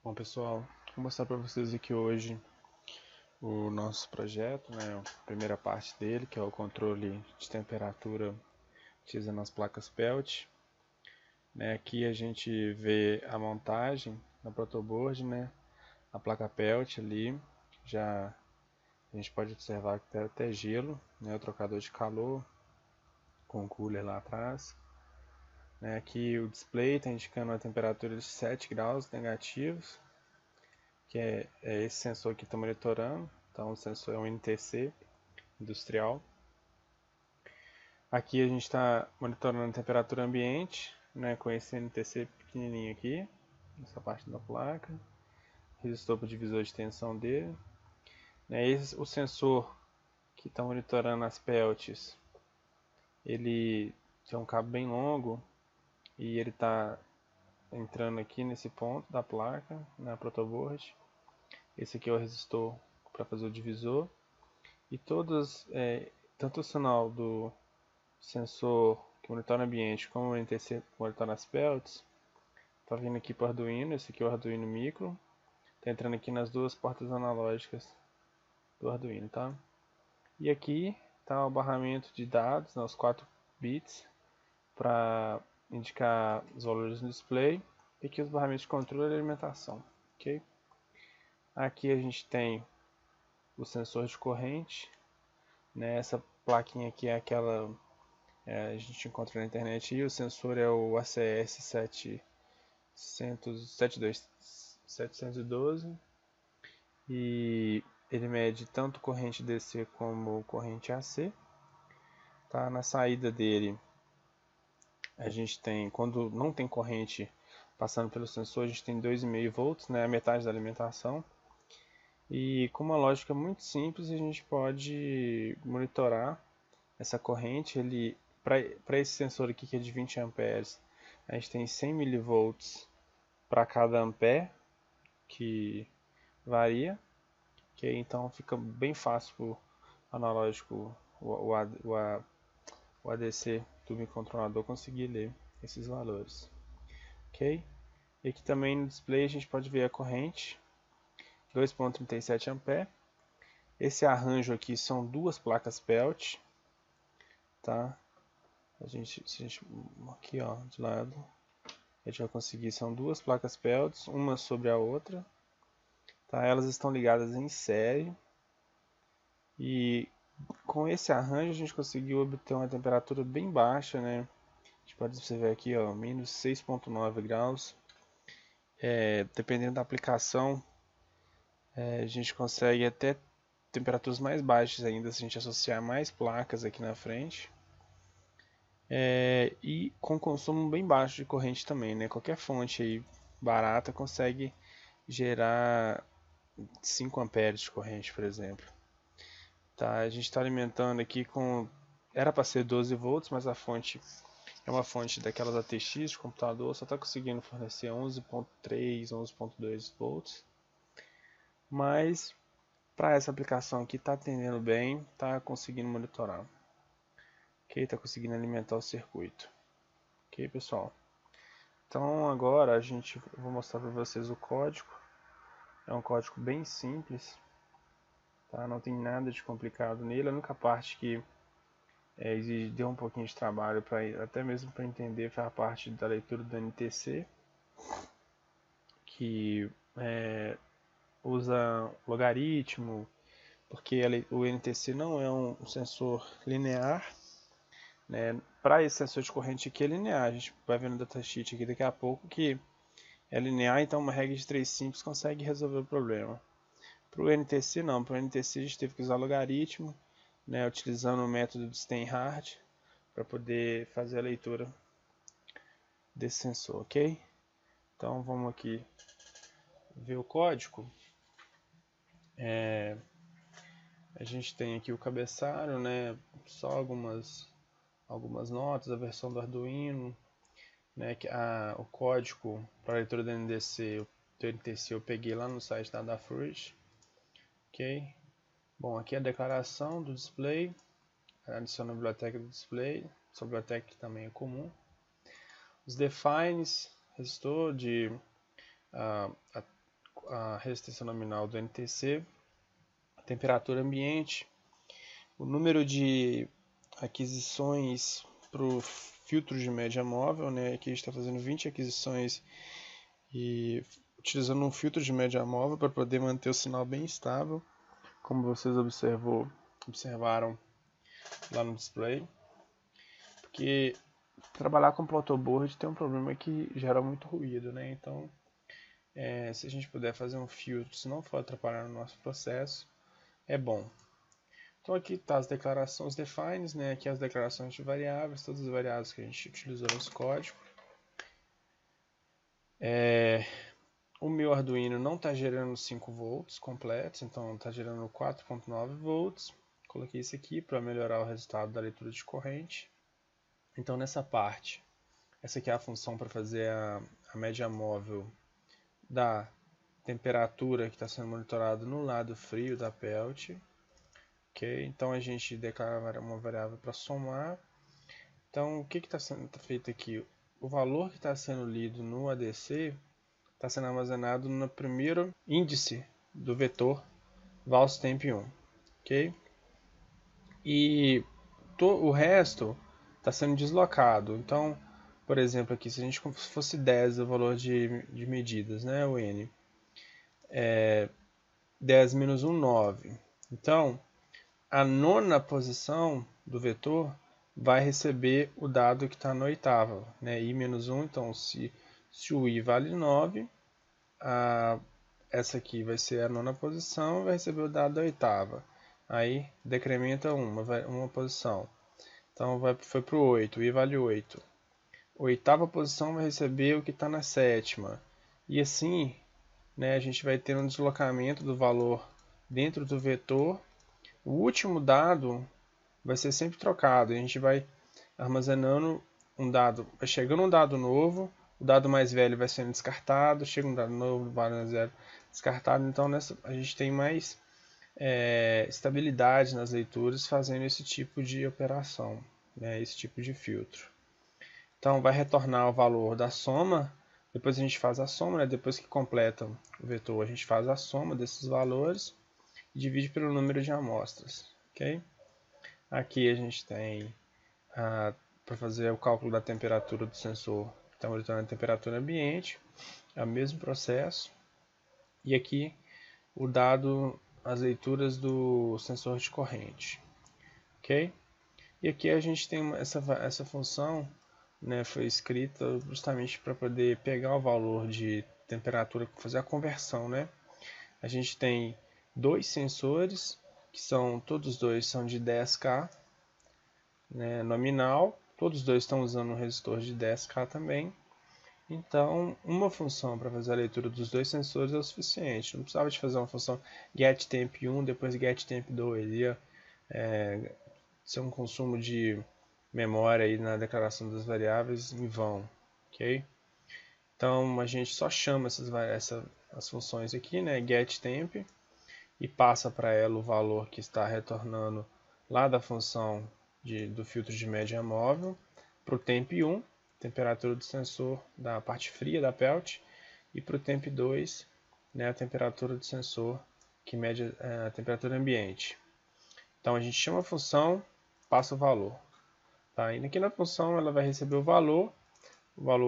Bom pessoal, vou mostrar para vocês aqui hoje o nosso projeto, né, a primeira parte dele, que é o controle de temperatura utilizando as placas PELT. Aqui a gente vê a montagem na protoboard, a placa PELT ali, já a gente pode observar que tem até gelo, o trocador de calor com o cooler lá atrás. Aqui o display está indicando uma temperatura de 7 graus negativos, que é esse sensor que está monitorando. Então o sensor é um NTC industrial. Aqui a gente está monitorando a temperatura ambiente, com esse NTC pequenininho aqui, nessa parte da placa. Resistor para o divisor de tensão dele. O sensor que está monitorando as pelts, ele tem um cabo bem longo e ele está entrando aqui nesse ponto da placa, na protoboard. Esse aqui é o resistor para fazer o divisor. E tanto o sinal do sensor que monitora o ambiente como o NTC que monitora as pelts, está vindo aqui para o Arduino. Esse aqui é o Arduino Micro. Está entrando aqui nas duas portas analógicas do Arduino, tá? E aqui está o barramento de dados, os 4 bits, para indicar os valores no display. E aqui os barramentos de controle e alimentação, ok? Aqui a gente tem o sensor de corrente, essa plaquinha aqui é aquela a gente encontra na internet, e o sensor é o ACS 712 e ele mede tanto corrente DC como corrente AC. Tá? Na saída dele a gente tem, quando não tem corrente passando pelo sensor, a gente tem 2,5 volts, a metade da alimentação. E com uma lógica muito simples a gente pode monitorar essa corrente. Para esse sensor aqui que é de 20 amperes, a gente tem 100 milivolts para cada ampere, que varia, que então fica bem fácil para o analógico, o ADC do microcontrolador conseguir ler esses valores. Ok? E aqui também no display a gente pode ver a corrente, 2,37 A. Esse arranjo aqui são duas placas PELT, tá? Aqui ó, de lado, a gente vai conseguir, são duas placas PELTs, uma sobre a outra, tá? Elas estão ligadas em série e com esse arranjo a gente conseguiu obter uma temperatura bem baixa, A gente pode observar aqui, ó, menos 6,9 graus. Dependendo da aplicação, a gente consegue até temperaturas mais baixas ainda se a gente associar mais placas aqui na frente. E com consumo bem baixo de corrente também, Qualquer fonte aí barata consegue gerar 5 amperes de corrente, por exemplo. Tá? A gente está alimentando aqui com... Era para ser 12 volts, mas a fonte é uma fonte daquelas ATX de computador, só está conseguindo fornecer 11,3, 11,2 volts. Mas para essa aplicação aqui está atendendo bem, está conseguindo monitorar. Ok, está conseguindo alimentar o circuito. Ok, pessoal? Então agora eu vou mostrar para vocês o código. É um código bem simples, tá? Não tem nada de complicado nele. A única parte que deu um pouquinho de trabalho, até mesmo para entender, foi a parte da leitura do NTC, que usa logaritmo, porque o NTC não é um sensor linear. Para esse sensor de corrente aqui é linear, a gente vai ver no datasheet aqui daqui a pouco que é linear, então uma regra de 3 simples consegue resolver o problema. Para o NTC não, para o NTC a gente teve que usar logaritmo, utilizando o método de Steinhardt para poder fazer a leitura desse sensor, ok? Então vamos aqui ver o código. A gente tem aqui o cabeçalho, só algumas notas, a versão do Arduino, o código para a leitura do NTC eu peguei lá no site da Adafruit, ok? Bom, aqui é a declaração do display, adiciona a biblioteca do display, essa biblioteca também é comum. Os defines, resistor de a resistência nominal do NTC, a temperatura ambiente, o número de aquisições para o filtro de média móvel, né? Aqui a gente está fazendo 20 aquisições e utilizando um filtro de média móvel para poder manter o sinal bem estável, como vocês observaram lá no display. Porque trabalhar com protoboard tem um problema que gera muito ruído, né? Então, se a gente puder fazer um filtro, se não for atrapalhar no nosso processo, é bom. Então aqui está as declarações defines, né? Aqui as declarações de variáveis, todas as variáveis que a gente utilizou nesse código. O meu Arduino não está gerando 5 volts completos, então está gerando 4.9 volts. Coloquei isso aqui para melhorar o resultado da leitura de corrente. Então nessa parte, essa aqui é a função para fazer a média móvel da temperatura que está sendo monitorada no lado frio da pelt. Okay? Então a gente declara uma variável para somar. Então o que está sendo feito aqui? O valor que está sendo lido no ADC está sendo armazenado no primeiro índice do vetor valstemp1, ok? E o resto está sendo deslocado. Então, por exemplo, aqui se a gente fosse 10 o valor de medidas, né, o n, 10 menos 1, 9. Então, a nona posição do vetor vai receber o dado que está na oitava, né, i menos 1. Então, se o i vale 9, essa aqui vai ser a nona posição, vai receber o dado da oitava. Aí decrementa uma posição. Então foi para o 8, o i vale 8. A oitava posição vai receber o que está na sétima. E assim, né, a gente vai ter um deslocamento do valor dentro do vetor. O último dado vai ser sempre trocado. A gente vai armazenando um dado, vai chegando um dado novo, o dado mais velho vai sendo descartado, chega um dado novo, o dado mais velho descartado. Então a gente tem mais estabilidade nas leituras fazendo esse tipo de operação, né, esse tipo de filtro. Então vai retornar o valor da soma, depois a gente faz a soma, né, depois que completa o vetor a gente faz a soma desses valores e divide pelo número de amostras. Okay? Aqui a gente tem para fazer o cálculo da temperatura do sensor que está monitorando a temperatura ambiente, é o mesmo processo. E aqui o dado, as leituras do sensor de corrente. Ok? E aqui a gente tem essa função, né, foi escrita justamente para poder pegar o valor de temperatura, fazer a conversão. Né? A gente tem dois sensores, que todos dois são de 10K, né, nominal, todos dois estão usando um resistor de 10K também. Então, uma função para fazer a leitura dos dois sensores é o suficiente. Não precisava de fazer uma função getTemp1, depois getTemp2. Ia ser um consumo de memória aí na declaração das variáveis em vão. Okay? Então, a gente só chama as funções aqui, né, getTemp, e passa para ela o valor que está retornando lá da função do filtro de média móvel para o temp1, temperatura do sensor da parte fria da pelt, e para o temp2, né, a temperatura do sensor que mede a temperatura ambiente. Então a gente chama a função, passa o valor. Tá? E aqui na função ela vai receber o valor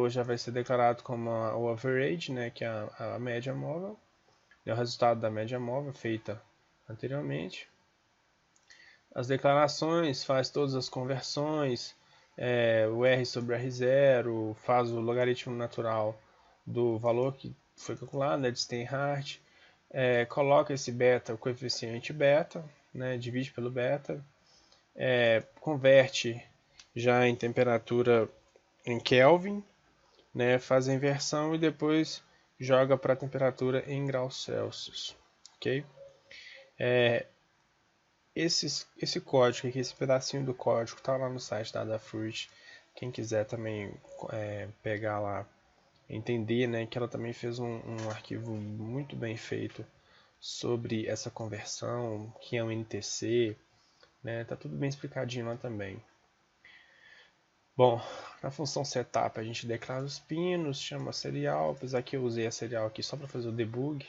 já vai ser declarado como o average, né, que é a média móvel, é o resultado da média móvel feita anteriormente. As declarações, faz todas as conversões, o R sobre R0, faz o logaritmo natural do valor que foi calculado, né, de Steinhardt, coloca esse beta, o coeficiente beta, né, divide pelo beta, converte já em temperatura em Kelvin, né, faz a inversão e depois joga para a temperatura em graus Celsius. Okay? Esse código aqui, esse pedacinho do código está lá no site da Adafruit. Quem quiser também pegar lá, entender, né, que ela também fez um arquivo muito bem feito sobre essa conversão, que é um NTC, né, tá tudo bem explicadinho lá também. Bom, na função setup a gente declara os pinos, chama serial, apesar que eu usei a serial aqui só para fazer o debug,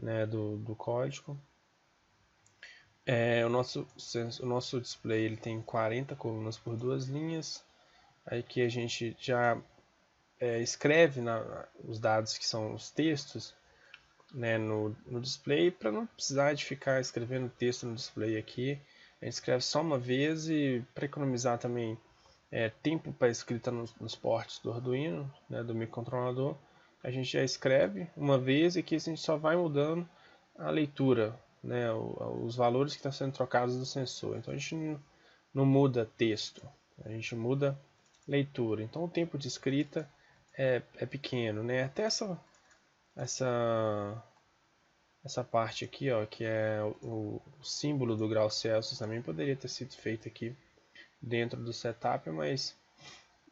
né, do código. O nosso display ele tem 40 colunas por 2 linhas. Aí que a gente já escreve os dados que são os textos, né, no display, para não precisar de ficar escrevendo texto no display aqui. A gente escreve só uma vez, e para economizar também tempo para escrita nos ports do Arduino, né, do microcontrolador, a gente já escreve uma vez, e aqui a gente só vai mudando a leitura, né, os valores que estão sendo trocados do sensor. Então a gente não muda texto, a gente muda leitura. Então o tempo de escrita é pequeno, né? Até essa parte aqui, ó, que é o símbolo do grau Celsius, também poderia ter sido feito aqui dentro do setup, mas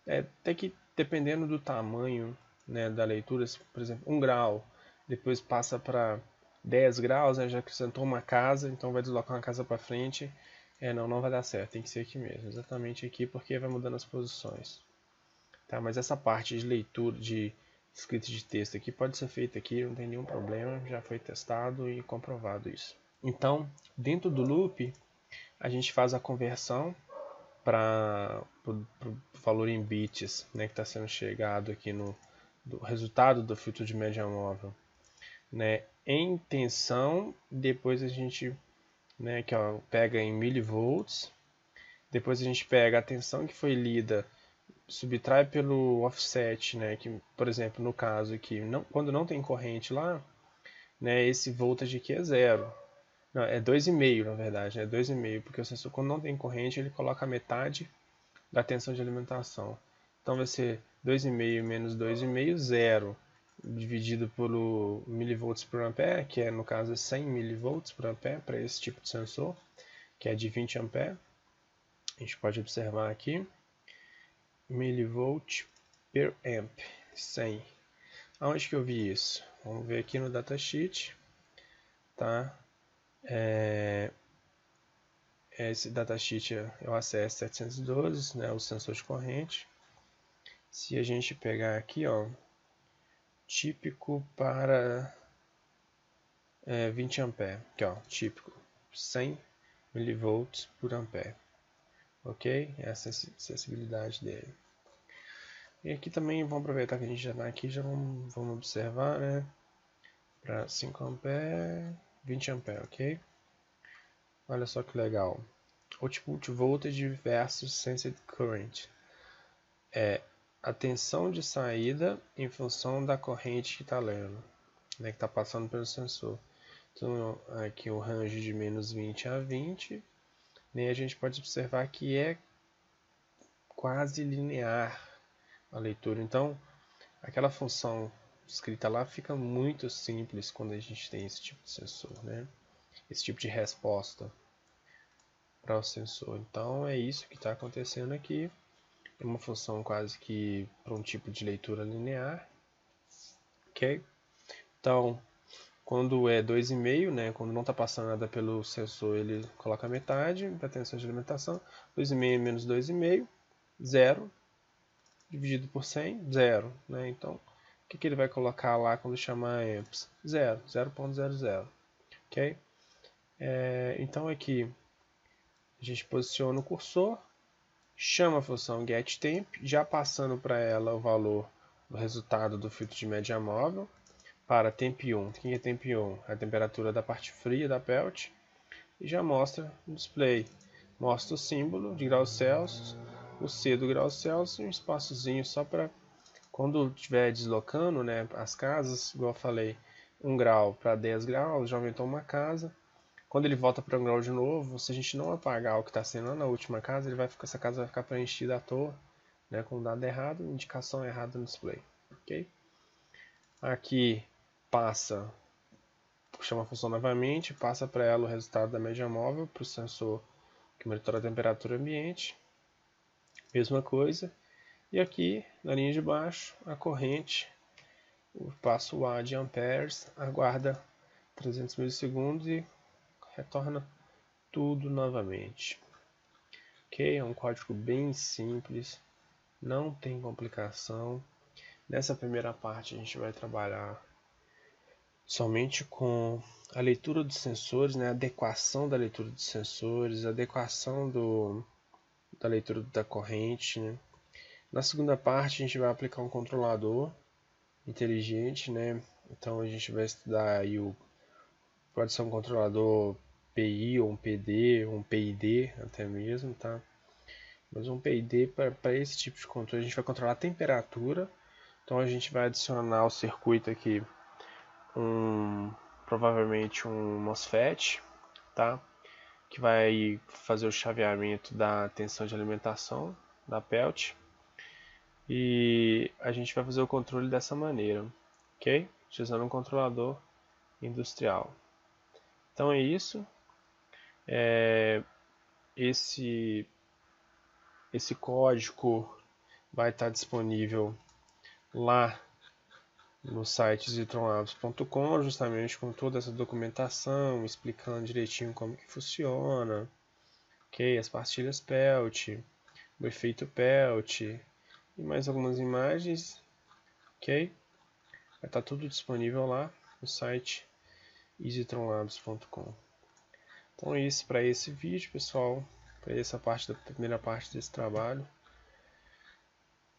até que dependendo do tamanho, né, da leitura, por exemplo, 1 grau, depois passa para 10 graus, né, já acrescentou uma casa, então vai deslocar uma casa para frente, não vai dar certo, tem que ser aqui mesmo, exatamente aqui, porque vai mudando as posições. Tá, mas essa parte de leitura, de escrita de texto aqui, pode ser feita aqui, não tem nenhum problema, já foi testado e comprovado isso. Então, dentro do loop, a gente faz a conversão para o valor em bits, né, que está sendo chegado aqui do resultado do filtro de média móvel, né, em tensão. Depois a gente, né, que ó, pega em milivolts. Depois a gente pega a tensão que foi lida, subtrai pelo offset, né, que, por exemplo, no caso aqui, quando não tem corrente lá, né, esse voltage aqui é 0. Não, é 2,5 na verdade, né, 2,5, porque o sensor, quando não tem corrente, ele coloca a metade da tensão de alimentação. Então vai ser 2,5 menos 2,5, 0, dividido pelo milivolts por ampere, que no caso é 100 milivolts por ampere para esse tipo de sensor, que é de 20 ampere. A gente pode observar aqui, milivolt per amp, 100. Aonde que eu vi isso? Vamos ver aqui no datasheet, tá? Esse datasheet é o ACS 712, né, o sensor de corrente. Se a gente pegar aqui, ó, típico para 20 ampere, aqui, ó, típico, 100 milivolts por ampere, ok? Essa é a acessibilidade dele. E aqui também vamos aproveitar que a gente já está aqui, já vamos observar, né? Para 5 ampere, 20 ampere, ok? Olha só que legal. Output voltage versus sensed current. É a tensão de saída em função da corrente que está lendo, né, que está passando pelo sensor. Então aqui o range de menos 20 a 20, né, a gente pode observar que é quase linear a leitura. Então aquela função escrita lá fica muito simples quando a gente tem esse tipo de sensor, né? Esse tipo de resposta para o sensor. Então é isso que está acontecendo aqui. É uma função quase que para um tipo de leitura linear, ok? Então, quando é 2,5, né, quando não está passando nada pelo sensor, ele coloca a metade da tensão de alimentação. 2,5 menos 2,5, 0, dividido por 100, 0. Né? Então, o que ele vai colocar lá quando chamar amps? 0, 0,00. Ok? Então, aqui a gente posiciona o cursor, chama a função getTemp, já passando para ela o valor do resultado do filtro de média móvel para temp1. O que é temp1? A temperatura da parte fria da pelt. E já mostra no display. Mostra o símbolo de graus Celsius, o C do grau Celsius e um espaçozinho só para quando estiver deslocando, né, as casas, igual eu falei, 1 grau para 10 graus, já aumentou uma casa. Quando ele volta para 1 grau de novo, se a gente não apagar o que está sendo lá na última casa, essa casa vai ficar preenchida à toa, né, com dado errado, indicação errada no display. Ok? Aqui passa, chama a função novamente, passa para ela o resultado da média móvel para o sensor que monitora a temperatura ambiente. Mesma coisa. E aqui, na linha de baixo, a corrente, o passo A de amperes, aguarda 300 milissegundos e retorna tudo novamente. Ok? É um código bem simples, não tem complicação. Nessa primeira parte a gente vai trabalhar somente com a leitura dos sensores, né, a adequação da leitura dos sensores, a adequação da leitura da corrente, né. Na segunda parte a gente vai aplicar um controlador inteligente, né, então a gente vai estudar aí pode ser um controlador PI ou um PD, um PID até mesmo, tá? Mas um PID para esse tipo de controle a gente vai controlar a temperatura, então a gente vai adicionar ao circuito aqui provavelmente um MOSFET, tá? Que vai fazer o chaveamento da tensão de alimentação da PELT e a gente vai fazer o controle dessa maneira, ok? Utilizando um controlador industrial. Então é isso. Esse código vai estar disponível lá no site zitronlabs.com, justamente com toda essa documentação, explicando direitinho como que funciona, ok? As pastilhas PELT, o efeito PELT e mais algumas imagens, ok? Vai estar tudo disponível lá no site zitronlabs.com. Então é isso para esse vídeo, pessoal, para essa parte da primeira parte desse trabalho.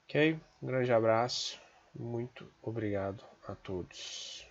Ok? Um grande abraço, muito obrigado a todos.